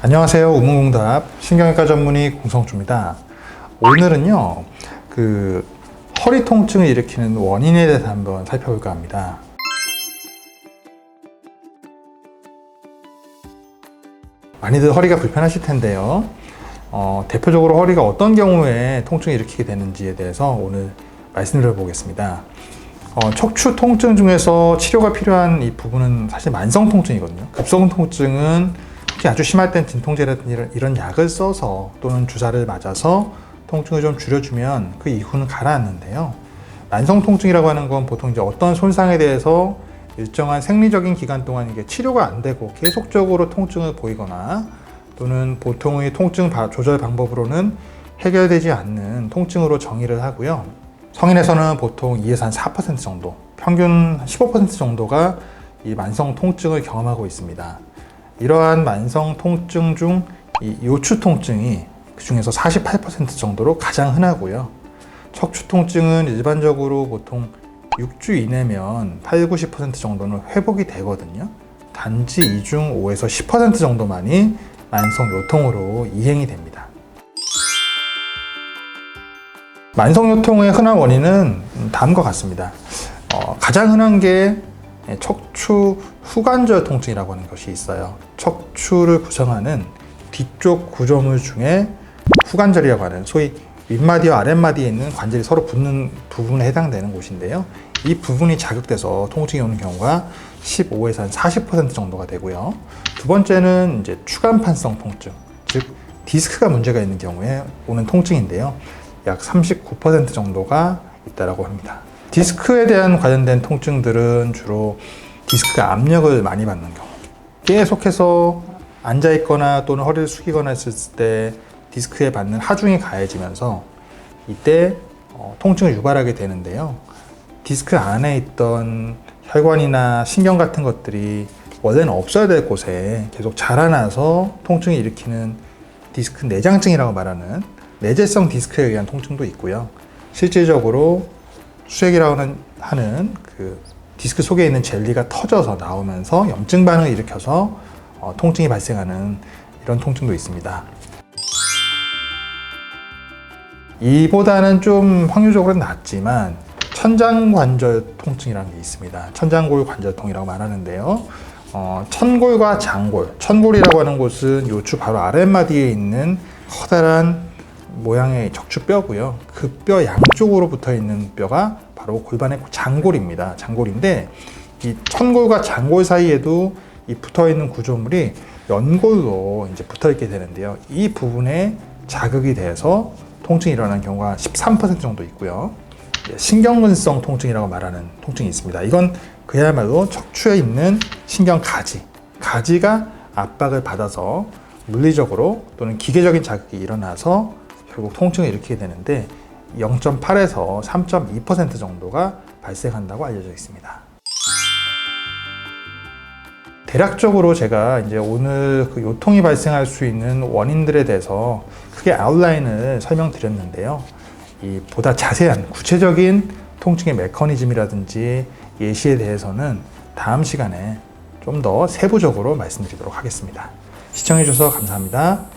안녕하세요. 우문공답 신경외과 전문의 공성주입니다. 오늘은요, 허리 통증을 일으키는 원인에 대해서 한번 살펴볼까 합니다. 많이들 허리가 불편하실 텐데요. 대표적으로 허리가 어떤 경우에 통증을 일으키게 되는지에 대해서 오늘 말씀드려 보겠습니다. 척추 통증 중에서 치료가 필요한 이 부분은 사실 만성 통증이거든요. 급성 통증은 특히 아주 심할 땐 진통제라든지 이런 약을 써서 또는 주사를 맞아서 통증을 좀 줄여주면 그 이후는 가라앉는데요. 만성 통증이라고 하는 건 보통 이제 어떤 손상에 대해서 일정한 생리적인 기간 동안 이게 치료가 안 되고 계속적으로 통증을 보이거나 또는 보통의 통증 조절 방법으로는 해결되지 않는 통증으로 정의를 하고요. 성인에서는 보통 2에서 한 4% 정도, 평균 15% 정도가 이 만성 통증을 경험하고 있습니다. 이러한 만성 통증 중 이 요추 통증이 그 중에서 48% 정도로 가장 흔하고요. 척추 통증은 일반적으로 보통 6주 이내면 8, 90% 정도는 회복이 되거든요. 단지 이 중 5에서 10% 정도만이 만성 요통으로 이행이 됩니다. 만성 요통의 흔한 원인은 다음과 같습니다. 가장 흔한 게 척추 후관절 통증이라고 하는 것이 있어요. 척추를 구성하는 뒤쪽 구조물 중에 후관절이라고 하는 소위 윗마디와 아랫마디에 있는 관절이 서로 붙는 부분에 해당되는 곳인데요. 이 부분이 자극돼서 통증이 오는 경우가 15에서 한 40% 정도가 되고요. 두 번째는 이제 추간판성 통증, 즉 디스크가 문제가 있는 경우에 오는 통증인데요. 약 39% 정도가 있다고 합니다. 디스크에 대한 관련된 통증들은 주로 디스크가 압력을 많이 받는 경우, 계속해서 앉아있거나 또는 허리를 숙이거나 했을 때 디스크에 받는 하중이 가해지면서 이때 통증을 유발하게 되는데요. 디스크 안에 있던 혈관이나 신경 같은 것들이 원래는 없어야 될 곳에 계속 자라나서 통증을 일으키는 디스크 내장증이라고 말하는 내재성 디스크에 의한 통증도 있고요. 실질적으로 수액이라고 하는 그 디스크 속에 있는 젤리가 터져서 나오면서 염증 반응을 일으켜서 통증이 발생하는 이런 통증도 있습니다. 이보다는 좀 확률적으로는 낮지만 천장관절 통증이라는 게 있습니다. 천장골 관절통이라고 말하는데요. 천골과 장골, 천골이라고 하는 곳은 요추 바로 아랫마디에 있는 커다란 모양의 척추뼈고요. 그 뼈 양쪽으로 붙어 있는 뼈가 바로 골반의 장골입니다. 장골인데 이 천골과 장골 사이에도 이 붙어 있는 구조물이 연골로 이제 붙어 있게 되는데요. 이 부분에 자극이 돼서 통증이 일어나는 경우가 13% 정도 있고요. 신경근성 통증이라고 말하는 통증이 있습니다. 이건 그야말로 척추에 있는 신경 가지가 압박을 받아서 물리적으로 또는 기계적인 자극이 일어나서 결국 통증을 일으키게 되는데 0.8에서 3.2% 정도가 발생한다고 알려져 있습니다. 대략적으로 제가 이제 오늘 그 요통이 발생할 수 있는 원인들에 대해서 크게 아웃라인을 설명드렸는데요. 이 보다 자세한 구체적인 통증의 메커니즘이라든지 예시에 대해서는 다음 시간에 좀 더 세부적으로 말씀드리도록 하겠습니다. 시청해 주셔서 감사합니다.